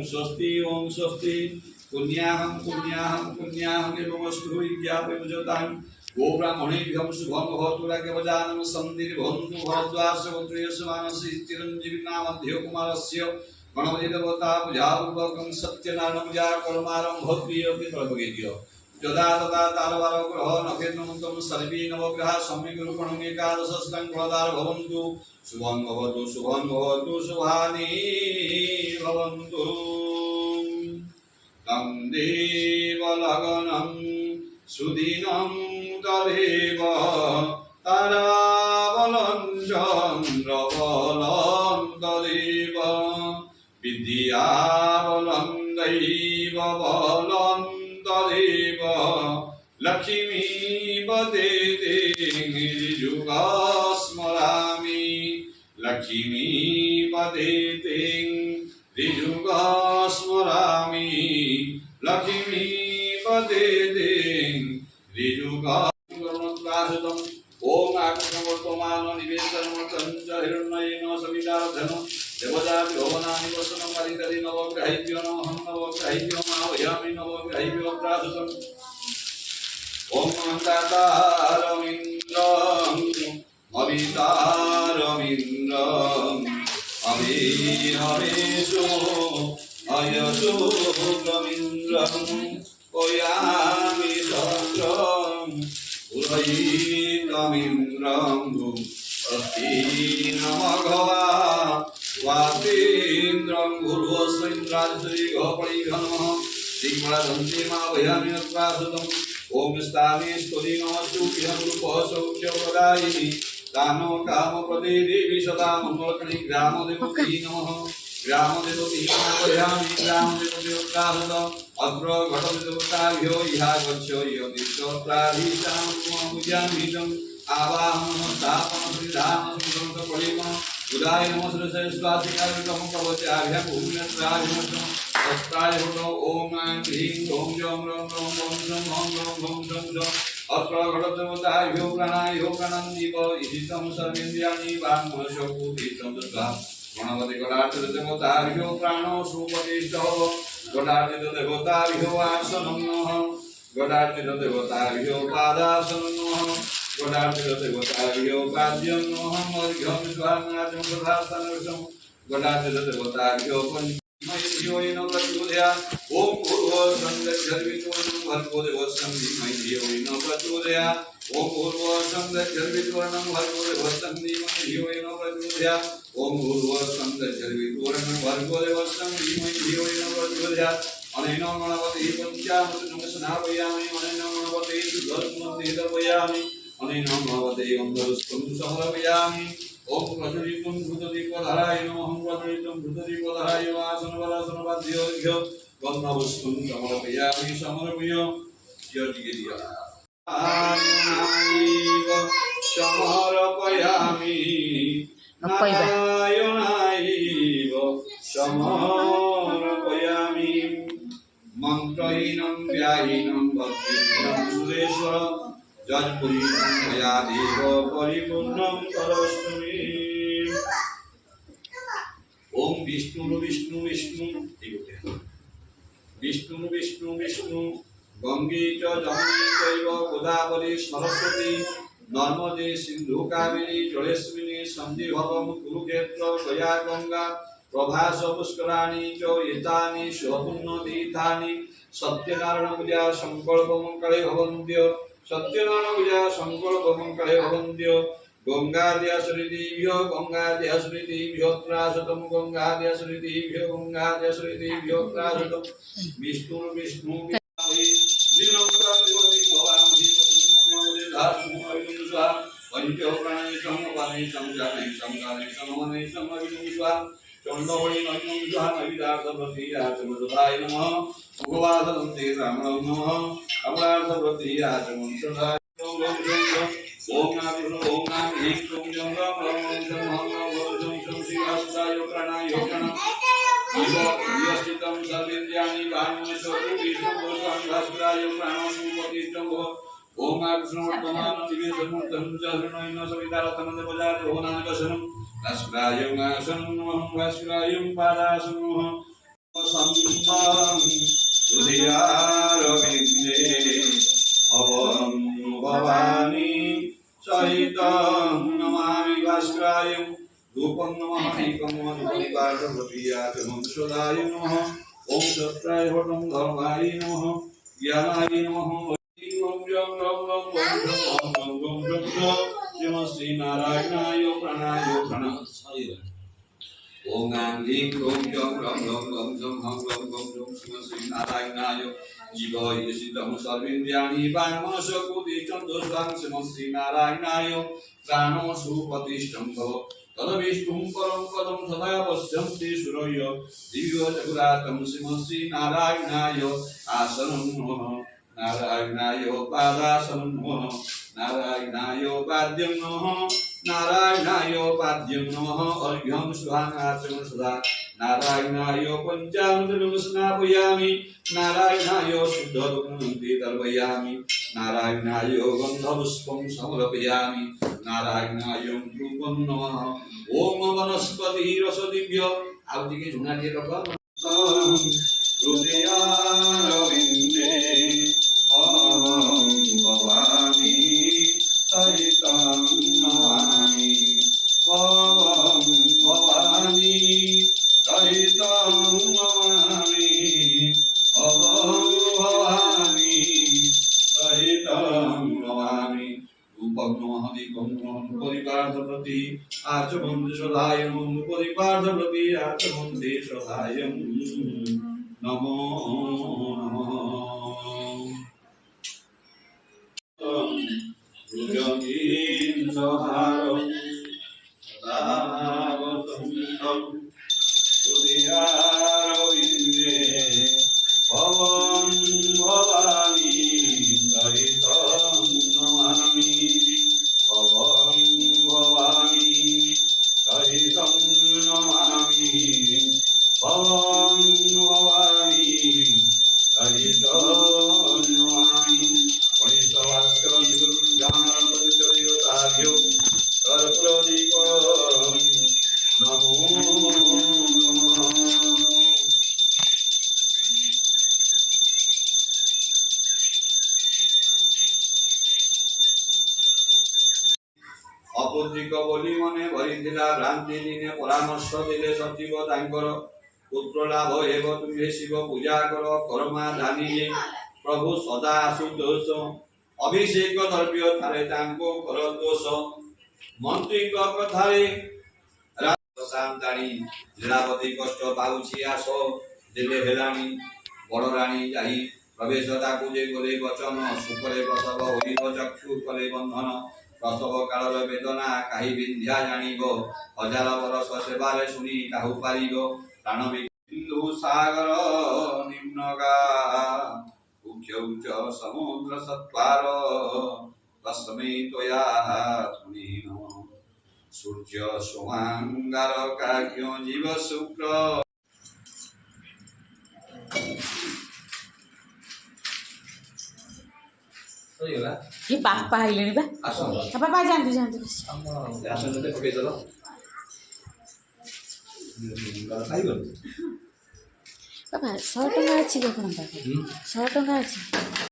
स्वस्ति ओम स्वस्ति पुण्याहं एवमस्तु इत्यापयजतां गो ब्राह्मणेभ्यं शुभं भवतु राघवजानं सन्धिर्भवन्तु भरद्वाजगोत्रेयस्य मानसि चिरञ्जीविनामध्यो कुमारस्य गणपति देवता पूजा पूर्वकं सत्यनारायण पूजा कर्मारम्भक्रियते प्रभगेद्य यदा तदा तालवार ग्रह नक्षत्रमन्तं सर्वे नवग्रह सम्यक् रूपणं एकादशस्तं फलदार भवन्तु शुभं भवतु शुभानि भवन्तु तं देवलगनं सुदिनं तदेव ताराबलं चन्द्रबलं तदेव विद्याबलं दैवबलं तदेव लक्ष्मीपते ऋजुगा स्मरामि लक्ष्मीपते ऋजुगा स्मरामि लक्ष्मीपते ऋजुगा ओम आत्मवर्तमान निवेशनमर्तं च हिरण्येन सवितार्धन देवजाति भवनानि वसनं परितरि नवग्रहैभ्यो नमः नवग्रहैभ्यो मावयामि नवग्रहैभ्यो प्रासुतम् ओम तातारमिन्द्रं अवितारमिन्द्रं अविहरेषु अयशोकमिन्द्रं पयामि सत्रं उदयितमिन्द्रं अस्ति नमघवा वातेन्द्रं गुरुवस्वेन्द्राजश्रीगोपणिघनः श्रीमणदन्ते मावयामि प्रासुतम् ओम स्थाने स्तुतिनमस्तु रूपसौख्यप्रदायिनि दानो कामप्रदे देवी सदा मङ्गलकणि ग्रामदेवती नमः ग्रामदेवती मावयामि ग्रामदेवती प्रासुत अग्र घटदेवताभ्यो इहा गच्छ यदिष्टप्राधीशां पूजामि तं आवाहनं स्थापनं श्रीधामं उदाय नमः स्वासिकारिकं प्रवच्याभ्यं भूम्यत्राभिमतं अस्ताय हुतो ओम ह्रीं ॐ जं रं रं ॐ शं हं रं भं शं च अत्र घटदेवताभ्यो प्राणायो प्राणन्दीप इति तं सर्वेन्द्रियाणि वाङ्मनसोऽभूतितं दत्त्वा गणपति गणार्चितदेवताभ्यो प्राणो सुपतिष्ठो गणार्चितदेवताभ्यो आसनं नमः गणार्चितदेवताभ्यो पादासनं नमः गणार्चितदेवताभ्यो पाद्यं नमः अर्घ्यं स्वाहानाचं तथास्थानविषं गणार्चितदेवताभ्यो मय्योयिनो प्रचोदया ओम पूर्वसंध्यर्वितुर्णं भर्गो देवस्तं धीमहि प्रचोदया ओम पूर्वसंध्यर्वितुर्णं भर्गो देवस्तं धीमहि प्रचोदया ओम पूर्वसंध्यर्वितुर्णं भर्गो देवस्तं धीमहि प्रचोदया अनेन गणपतिः पंचामृतं स्नापयामि अनेन गणपतिः शुद्धस्मृतिः तर्पयामि अनेन गणपतिः अमृतस्तं समर्पयामि ओम प्रज्वलितं भूतदीपधराय नमः प्रज्वलितं भूतदीपधराय आसनवरासनवाद्योर्घ्य गन्धवस्तुं समर्पयामि समर्पय जर्जिगे दिया आयुनाइव समर्पयामि नारायणाइव समर्पयामि मंत्रहीनं व्याहीनं भक्तिहीनं सुरेश्वर जजपुरीनं मया देव परिपूर्णं करोस्तु मे ओम विष्णु विष्णु विष्णु विष्णु विष्णु विष्णु गंगे च जमुने चैव गोदावरी सरस्वती नर्मदे सिंधु कावेरी जलेस्मिनी सन्धिभवं कुरुक्षेत्र गया गंगा प्रभास पुष्कराणि च एतानि शुभपुण्यतीर्थानि सत्यनारायण पूजा संकल्प मंगले भवन्त्य सत्यनारायण पूजा संकल्प मंगले भवन्त्य गंगाद्याश्रितिभ्यो त्रासतम गंगाद्याश्रितिभ्यो त्रासतम विष्णु विष्णु चंडोळी नैविदार्थप्रतियाचमदाय नमः उपवासन्ते ब्राह्मणं नमः अमरार्थप्रतियाचमंसदाय ओम नाम ओम नाम ह्रीं क्लीं जं रं रं शं हं शं शं श्रीवासुदाय प्राणाय प्रणः यस्थितं सर्वेन्द्रियाणि वाङ्मनसोऽभूतिष्ठं भास्कराय प्राणो सुपतिष्ठं ओम आकृष्णवर्तमान निवेशमूर्तं च हृणयेन सवितारतं देवजाति भवनानि वसनं भास्कराय आसनं नमः भास्कराय पादासनं नमः সম্বং হৃদয়ারবিন্দে ভবং ভবানী সহিতং নমামি ভাস্করায় রূপং নমঃ একং পরিপার্শ্বপ্রতিয়াচমং সদায় নমঃ ওম সত্রায় হটং ধর্মায় নমঃ জ্ঞানায় নমঃ ওম জং রং রং ওম জং ওম রং রং রং শ্রী শ্রী নারায়ণায় প্রাণায় প্রাণায় ওম গাং লিং রং জং রং রং রং জং হং রং রং রং শ্রী নারায়ণায় জীবয় সিদ্ধং সর্বেন্দ্রিয়াণি বাংমনসকুতিষ্ঠং দুষ্টাং শ্রী নারায়ণায় প্রাণো সুপ্রতিষ্ঠং ভব তদবিষ্ণুং পরম পদম সদা পশ্যন্তি সুরয় দিব্য চতুরাত্মং শ্রী নারায়ণায় আসনং নমঃ নারায়ণায় পাদাসনং নমঃ নারায়ণায় পাদ্যং নমঃ নারায়ণায় পাদ্যং নমঃ অর্ঘ্যং সুহানাচমং সদা নারায়ণায় পঞ্চামৃতং স্নাপয়ামি নারায়ণায় শুদ্ধং তর্পয়ামি নারায়ণায় গন্ধপুষ্পং সমর্পয়ামি নারায়ণায় রূপং নমঃ ওম বনস্পতি রসদিভ্য ଆଉ ଟିକେ ଝୁଣା ଟିକେ ରଖ ହୃଦୟାରବିନ୍ଦେ ଅହଂ ଭବାମି ସହିତଂ ନମାମି ଅହଂ ଭବାମି ସହିତଂ ନମାମି ଅହଂ ଭବାମି সহিতং নমামি রূপং নমঃ দীপং নমঃ পরিপার্শ্বপ্রতি আচমন্তি সদায় নমঃ পরিপার্শ্বপ্রতি আচমন্তি সদায় নমো নমঃ রুজগীন্দ্রহারং সদাবসন্তং হৃদয়ারবিন্দে ভবং ভবানী সহিতং নমামি ভবং ভবানী সহিতং নমামি ভবং ভবানী সহিতং নমামি গণেশভাস্করং জ্ঞানানন্দং পরিচর্যতাভ্যো সর্বদিকং নমো নমঃ অপত্রিক বলি মনে ভরিଥିଲା ভ্রান্তি দিনে পরামর্শ দেলে সচিব ତାଙ୍କର পুত্র লাভ ହେବ ତୁମେ ଶିବ ପୂଜା କର କର୍ମା ଜାନିଲେ ପ୍ରଭୁ ସଦା ଆଶୁତୋଷ ଅଭିଷେକ ଦ୍ରବ୍ୟ ଥାରେ ତାଙ୍କୁ କର ଦୋଷ ମନ୍ତ୍ରୀଙ୍କ କଥାରେ ଶାନ୍ତାଣୀ ଲୀଳାବତୀ କଷ୍ଟ ପାଉଛି ଆସ ଦେଲେ ହେଲାଣି ବଡ଼ ରାଣୀ ଯାଇ ପ୍ରବେଶ ତାକୁ ଯେ କଲେ ବଚନ ସୁଖରେ ପ୍ରସବ ହୋଇବ ଚକ୍ଷୁ କଲେ ବନ୍ଧନ ପ୍ରସବ କାଳର ବେଦନା କାହି ବିନ୍ଧ୍ୟା ଜାଣିବ ହଜାର ବରଷ ସେବାରେ ଶୁଣି କାହୁ ପାରିବ ପ୍ରାଣ ବିନ୍ଦୁ ସାଗର ନିମ୍ନଗା ଉଚ୍ଚ ଉଚ୍ଚ ସମୁଦ୍ର ସତ୍ୱାର ତସ୍ମୈ ତ୍ୱୟା ଧୁନୀନ ସୂର୍ଯ୍ୟ ସୋମାଙ୍ଗାର କାଜ୍ଞ ଜୀବ ଶୁକ୍ର ये बापा आइलेଣି ବା ବାପା ଯାଆନ୍ତୁ ଯାଆନ୍ତୁ ଆସନ୍ତୁ ପକେଇଦେଲ ବାପା 100 ଟଙ୍କା ଅଛି କି ଆପଣଙ୍କ ପାଖରେ 100 ଟଙ୍କା ଅଛି